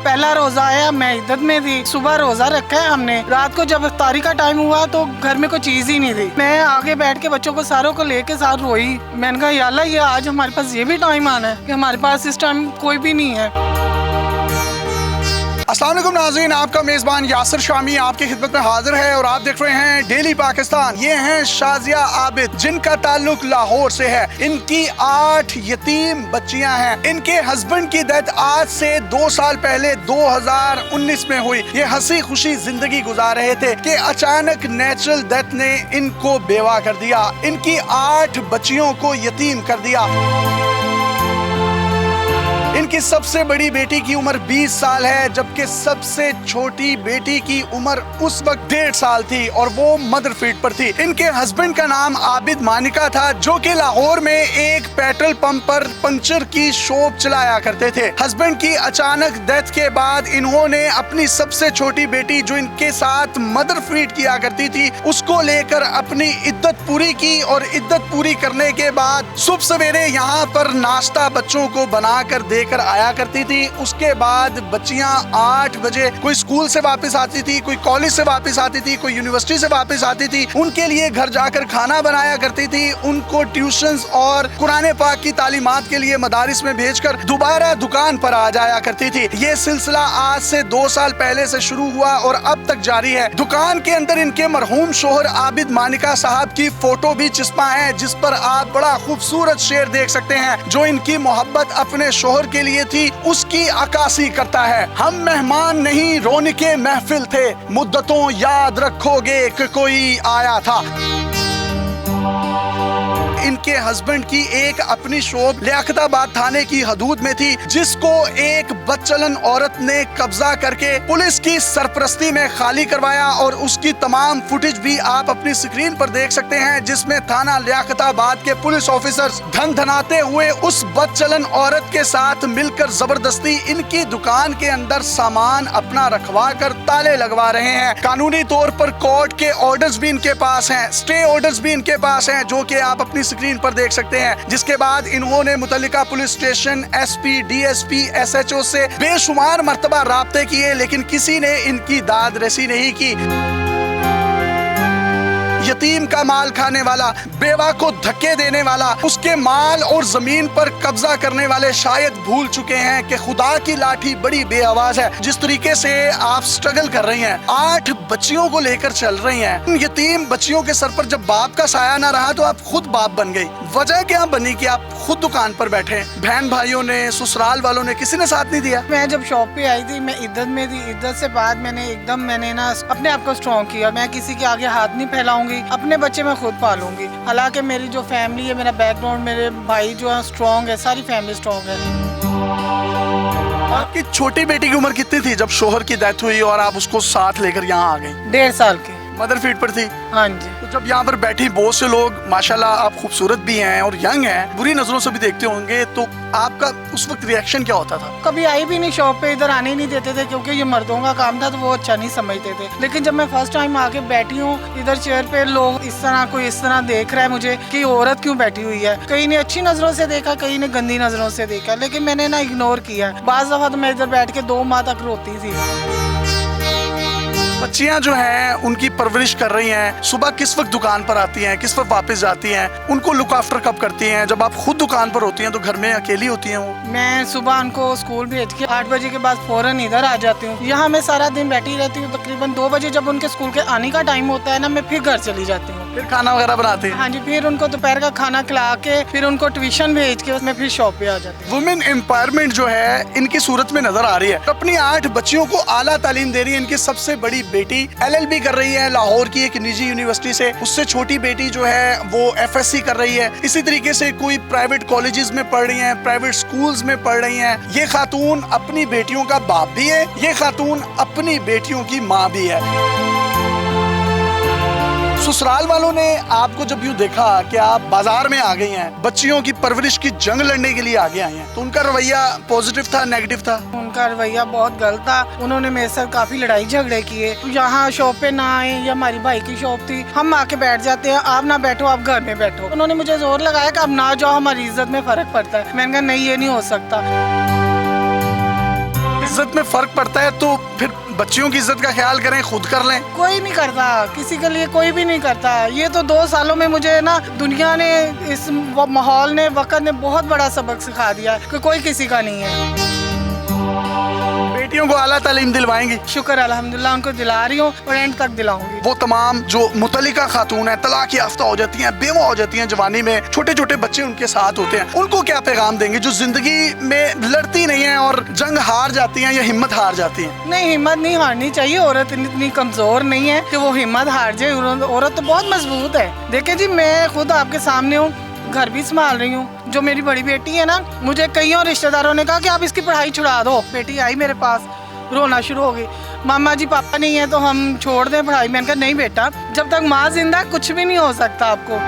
पहला रोजा आया, मैं इद्दत में थी, सुबह रोजा रखा है हमने, रात को जब इफ्तारी का टाइम हुआ तो घर में कोई चीज ही नहीं थी। मैं आगे बैठ के बच्चों को सारों को लेके साथ रोई। मैंने कहा या अल्लाह, ये आज हमारे पास ये भी टाइम आना है कि हमारे पास इस टाइम कोई भी नहीं है। अस्सलाम वालेकुम नाज़रीन, आपका मेज़बान यासिर शामी आपकी खिदमत में हाजिर है और आप देख रहे हैं डेली पाकिस्तान। ये हैं शाजिया आबिद, जिनका ताल्लुक लाहौर से है। इनकी 8 यतीम बच्चियां हैं। इनके हस्बैंड की डेथ आज से 2 साल पहले 2019 में हुई। ये हंसी खुशी जिंदगी गुजार रहे थे कि अचानक नेचुरल डेथ ने इनको बेवा कर दिया। इनकी 8 बच्चियों को यतीम कर दिया। इनकी सबसे बड़ी बेटी की उम्र 20 साल है, जबकि सबसे छोटी बेटी की उम्र उस वक्त 1.5 साल थी और वो मदर फीड पर थी। इनके हस्बैंड का नाम आबिद मानिका था, जो कि लाहौर में एक पेट्रोल पंप पर पंचर की शॉप चलाया करते थे। हस्बैंड की अचानक डेथ के बाद इन्होंने अपनी सबसे छोटी बेटी, जो इनके साथ मदर फीड किया करती थी, उसको लेकर अपनी इद्दत पूरी की और इद्दत पूरी करने के बाद सुबह सवेरे यहाँ पर नाश्ता बच्चों को बनाकर देकर आया करती थी। उसके बाद बच्चियां 8 बजे कोई स्कूल से वापस आती थी, कोई कॉलेज से वापस आती थी, कोई यूनिवर्सिटी से वापस आती थी। उनके लिए घर जाकर खाना बनाया करती थी, उनको ट्यूशंस और कुरान पाक की तालीमात के लिए मदारिस में भेजकर दोबारा दुकान पर आ जाया करती थी। ये सिलसिला आज से 2 साल पहले से शुरू हुआ और अब तक जारी है। दुकान के अंदर इनके मरहूम शोहर आबिद मानिका साहब की फोटो भी चिपका है, जिस पर आप बड़ा खूबसूरत शेर देख सकते हैं, जो इनकी मोहब्बत अपने शोहर के लिए थी उसकी अक्कासी करता है। हम मेहमान नहीं, रौनके महफिल थे, मुद्दतों याद रखोगे कि कोई आया था। इनके हस्बैंड की एक अपनी शॉप लियाकताबाद थाने की हदूद में थी, जिसको एक बदचलन औरत ने कब्जा करके पुलिस की सरपरस्ती में खाली करवाया और उसकी तमाम फुटेज भी आप अपनी स्क्रीन पर देख सकते हैं, जिसमें थाना लियाकताबाद के पुलिस ऑफिसर्स धन धनाते हुए उस बदचलन औरत के साथ मिलकर जबरदस्ती इनकी दुकान के अंदर सामान अपना रखवा कर ताले लगवा रहे हैं। कानूनी तौर पर कोर्ट के ऑर्डर्स भी इनके पास हैं, स्टे ऑर्डर्स भी इनके पास हैं, जो कि आप अपनी स्क्रीन पर देख सकते हैं। जिसके बाद इन्होंने मुतल्लिका police station, SP, DSP, SHO से बेशुमार मर्तबा राब्ते किए, लेकिन किसी ने इनकी दाद रसी नहीं की। यतीम का माल खाने वाला, बेवा को धक्के देने वाला, उसके माल और जमीन पर कब्जा करने वाले शायद भूल चुके हैं कि खुदा की लाठी बड़ी बेआवाज है। जिस तरीके से आप स्ट्रगल कर रही हैं, 8 बच्चियों को लेकर चल रही हैं, यतीम बच्चियों के सर पर जब बाप का साया ना रहा तो आप खुद बाप बन गई। वजह क्या बनी कि आप खुद दुकान पर बैठे? बहन भाइयों ने, ससुराल वालों ने, किसी ने साथ नहीं दिया? मैं जब शॉप पे आई थी, मैं इद्दत में थी। इद्दत से बाद मैंने ना अपने आप को स्ट्रॉन्ग किया। मैं किसी के आगे हाथ नहीं फैलाऊंगी, अपने बच्चे मैं खुद पालूंगी। हालांकि मेरी जो फैमिली है, मेरा बैकग्राउंड, मेरे भाई जो है स्ट्रॉन्ग है, सारी फैमिली स्ट्रॉन्ग है। आपकी छोटी बेटी की उम्र कितनी थी जब शोहर की डेथ हुई और आप उसको साथ लेकर यहाँ आ गई? 1.5 साल की। मदर फीड पर थी? हाँ जी। तो जब यहाँ पर बैठी बहुत से लोग, माशाल्लाह आप खूबसूरत भी हैं और यंग हैं, बुरी नजरों से भी देखते होंगे, तो आपका उस वक्त रिएक्शन क्या होता था? कभी आई भी नहीं शॉप पे, इधर आने नहीं देते थे क्योंकि ये मर्दों का काम था, तो वो अच्छा नहीं समझते थे। लेकिन जब मैं फर्स्ट टाइम आके बैठी हूँ इधर चेयर पे, लोग इस तरह कोई इस तरह देख रहा है मुझे कि औरत क्यों बैठी हुई है। कई ने अच्छी नजरों से देखा, कई ने गंदी नजरों से देखा, लेकिन मैंने ना इग्नोर किया। बाज़ दफा तो मैं इधर बैठ के 2 माह तक रोती थी। बच्चियां जो हैं उनकी परवरिश कर रही हैं, सुबह किस वक्त दुकान पर आती हैं, किस वक्त वापस जाती हैं, उनको लुक आफ्टर कब करती हैं? जब आप खुद दुकान पर होती हैं तो घर में अकेली होती हैं वो? मैं सुबह उनको स्कूल भेज के 8 बजे के बाद फौरन इधर आ जाती हूँ। यहाँ मैं सारा दिन बैठी रहती हूँ। तकरीबन 2 बजे जब उनके स्कूल के आने का टाइम होता है ना, मैं फिर घर चली जाती हूँ। फिर खाना वगैरह बनाते हैं? हाँ जी, फिर उनको दोपहर का खाना खिला के फिर उनको ट्यूशन भेज के मैं फिर शॉप पे आ जाती हूँ। वुमेन एम्पावरमेंट जो है इनकी सूरत में नजर आ रही है। अपनी 8 बच्चियों को आला तालीम दे रही है। इनकी सबसे बड़ी बेटी LLB कर रही है लाहौर की एक निजी यूनिवर्सिटी से। उससे छोटी बेटी जो है वो FSC कर रही है। इसी तरीके से कोई प्राइवेट कॉलेजेस में पढ़ रही हैं, प्राइवेट स्कूल्स में पढ़ रही हैं। ये खातून अपनी बेटियों का बाप भी है, ये खातून अपनी बेटियों की माँ भी है। ससुराल वालों ने आपको जब यूँ देखा कि आप बाजार में आ गई हैं, बच्चियों की परवरिश की जंग लड़ने के लिए आगे आई हैं, तो उनका रवैया पॉजिटिव था, नेगेटिव था? उनका रवैया बहुत गलत था। उन्होंने मेरे साथ काफी लड़ाई झगड़े किए। यहाँ शॉप पे ना आए, या हमारी भाई की शॉप थी, हम आके बैठ जाते हैं, आप ना बैठो, आप घर में बैठो। उन्होंने मुझे जोर लगाया कि आप ना जाओ, हमारी इज्जत में फर्क पड़ता है। मैंने कहा नहीं, ये नहीं हो सकता। इज्जत में फर्क पड़ता है, तो फिर बच्चियों की इज्जत का ख्याल करें, खुद कर लें। कोई नहीं करता, किसी के लिए कोई भी नहीं करता। ये तो 2 सालों में मुझे ना दुनिया ने, इस माहौल ने, वक्त ने बहुत बड़ा सबक सिखा दिया कि कोई किसी का नहीं है। बेटियों को आला तालीम दिलवाएंगी? शुक्र अल्हम्दुलिल्लाह उनको दिला रही हूँ और एंड तक दिलाऊंगी। वो तमाम जो मुतलिका खातून है, तलाक याफ्ता हो जाती हैं, बेवा हो जाती हैं जवानी में, छोटे छोटे बच्चे उनके साथ होते हैं, उनको क्या पैगाम देंगे जो जिंदगी में लड़ती नहीं है और जंग हार जाती हैं या हिम्मत हार जाती हैं? नहीं, हिम्मत नहीं हारनी चाहिए। औरत इतनी कमजोर नहीं है कि वो हिम्मत हार जाए। औरत तो बहुत मजबूत है। देखिए जी, मैं खुद आपके सामने हूँ, घर भी संभाल रही हूँ। जो मेरी बड़ी बेटी है ना, मुझे कईयों रिश्तेदारों ने कहा कि आप इसकी पढ़ाई छुड़ा दो। बेटी आई मेरे पास, रोना शुरू हो गई, मामा जी पापा नहीं है तो हम छोड़ दें पढ़ाई। मैंने कहा नहीं बेटा, जब तक माँ जिंदा कुछ भी नहीं हो सकता आपको।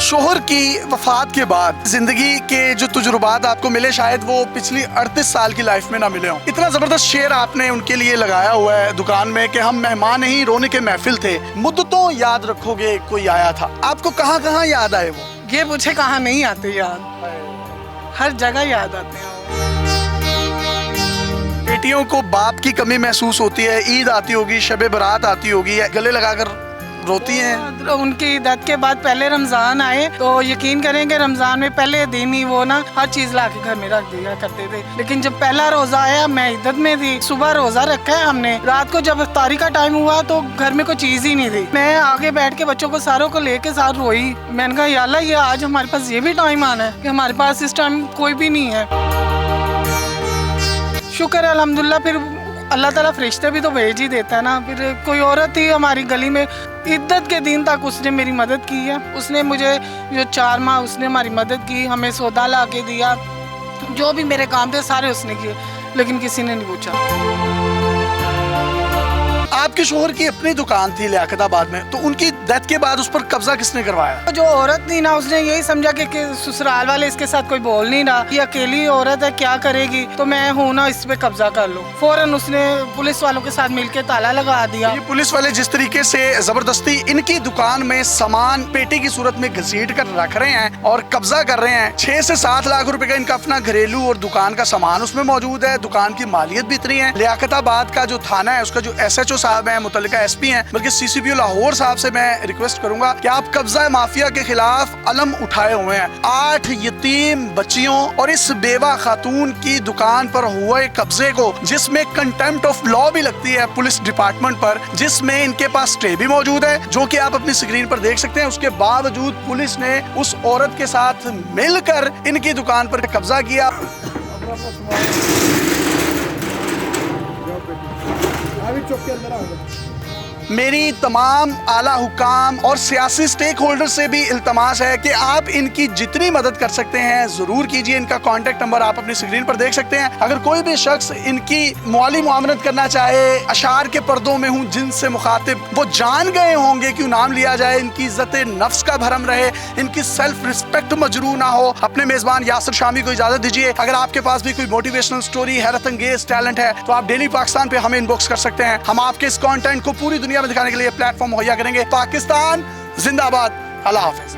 शोहर की वफात के बाद जिंदगी के जो तजुर्बात आपको मिले, शायद वो पिछली 38 साल की लाइफ में ना मिले हों। इतना जबरदस्त शेर आपने उनके लिए लगाया हुआ है दुकान में कि हम मेहमान नहीं, रोने के महफिल थे, मुद्दतों याद रखोगे कोई आया था। आपको कहाँ कहाँ याद आए वो? ये पूछे कहाँ नहीं आते याद, हर जगह याद आते हैं। बेटियों को बाप की कमी महसूस होती है, ईद आती होगी, शबे बारात आती होगी, गले लगाकर रोती हैं। उनकी डेथ के बाद पहले रमजान आए तो यकीन करें कि रमजान में पहले दिन ही वो ना हर चीज ला के घर में रख दिया करते थे। लेकिन जब पहला रोजा आया, मैं इद्दत में थी, सुबह रोजा रखा है हमने, रात को जब इफ्तारी का टाइम हुआ तो घर में कोई चीज ही नहीं थी। मैं आगे बैठ के बच्चों को सारों को लेके साथ रोई। मैंने कहा या अल्लाह, ये आज हमारे पास ये भी टाइम आना है कि हमारे पास इस टाइम कोई भी नहीं है। शुक्र है अल्हम्दुलिल्लाह, फिर अल्लाह ताला फरिश्ते भी तो भेज ही देता है ना। फिर कोई औरत थी हमारी गली में, इद्दत के दिन तक उसने मेरी मदद की है। उसने मुझे जो 4 माह उसने हमारी मदद की, हमें सौदा ला के दिया, जो भी मेरे काम थे सारे उसने किए, लेकिन किसी ने नहीं पूछा। आपके शोहर की अपनी दुकान थी लियाकताबाद में, तो उनकी डेथ के बाद उस पर कब्जा किसने करवाया? जो औरत थी ना, उसने यही समझा कि ससुराल वाले इसके साथ कोई बोल नहीं रहा, ये अकेली औरत है, क्या करेगी, तो मैं हूँ ना, इस पे कब्जा कर लो। फौरन उसने पुलिस वालों के साथ मिलके ताला लगा दिया। ये पुलिस वाले जिस तरीके से जबरदस्ती इनकी दुकान में सामान पेटी की सूरत में घसीट कर रख रहे हैं और कब्जा कर रहे हैं, 6 से 7 लाख रुपए का इनका अपना घरेलू और दुकान का सामान उसमें मौजूद है। दुकान की मालियत भी इतनी है। लियाकताबाद का जो थाना है, उसका जो SHO साहब है, मुतल्लिका SP हैं, बल्कि CCPO लाहौर साहब से मैं रिक्वेस्ट करूंगा कि आप कब्जा माफिया के खिलाफ अलम उठाए हुए हैं। 8 यतीम बच्चियों और इस बेवा खातून की दुकान पर हुए कब्जे को, जिसमें कंटेम्प्ट ऑफ लॉ भी लगती है पुलिस डिपार्टमेंट पर, जिसमें इनके पास स्टे भी मौजूद है, जो कि आप अपनी स्क्रीन पर देख सकते हैं। उसके बावजूद पुलिस ने उस औरत के साथ मिलकर इनकी दुकान पर कब्जा किया। मेरी तमाम आला हुकाम और सियासी स्टेक होल्डर से भी इल्तमास है कि आप इनकी जितनी मदद कर सकते हैं जरूर कीजिए। इनका कॉन्टेक्ट नंबर आप अपनी स्क्रीन पर देख सकते हैं। अगर कोई भी शख्स इनकी माली मुआवनत करना चाहे, अशार के पर्दों में हूँ जिनसे मुखातिब वो जान गए होंगे क्यों नाम लिया जाए, इनकी इज्जत नफ्स का भरम रहे, इनकी सेल्फ रिस्पेक्ट मजरू ना हो। अपने मेजबान यासिर शामी को इजाजत दीजिए। अगर आपके पास भी कोई मोटिवेशनल स्टोरी, हैरत अंगेज टैलेंट है तो आप डेली पाकिस्तान पे हमें इनबॉक्स कर सकते हैं। हम आपके इस कंटेंट को पूरी दुनिया में दिखाने के लिए प्लेटफॉर्म मुहैया करेंगे। पाकिस्तान जिंदाबाद। अल्लाह हाफिज।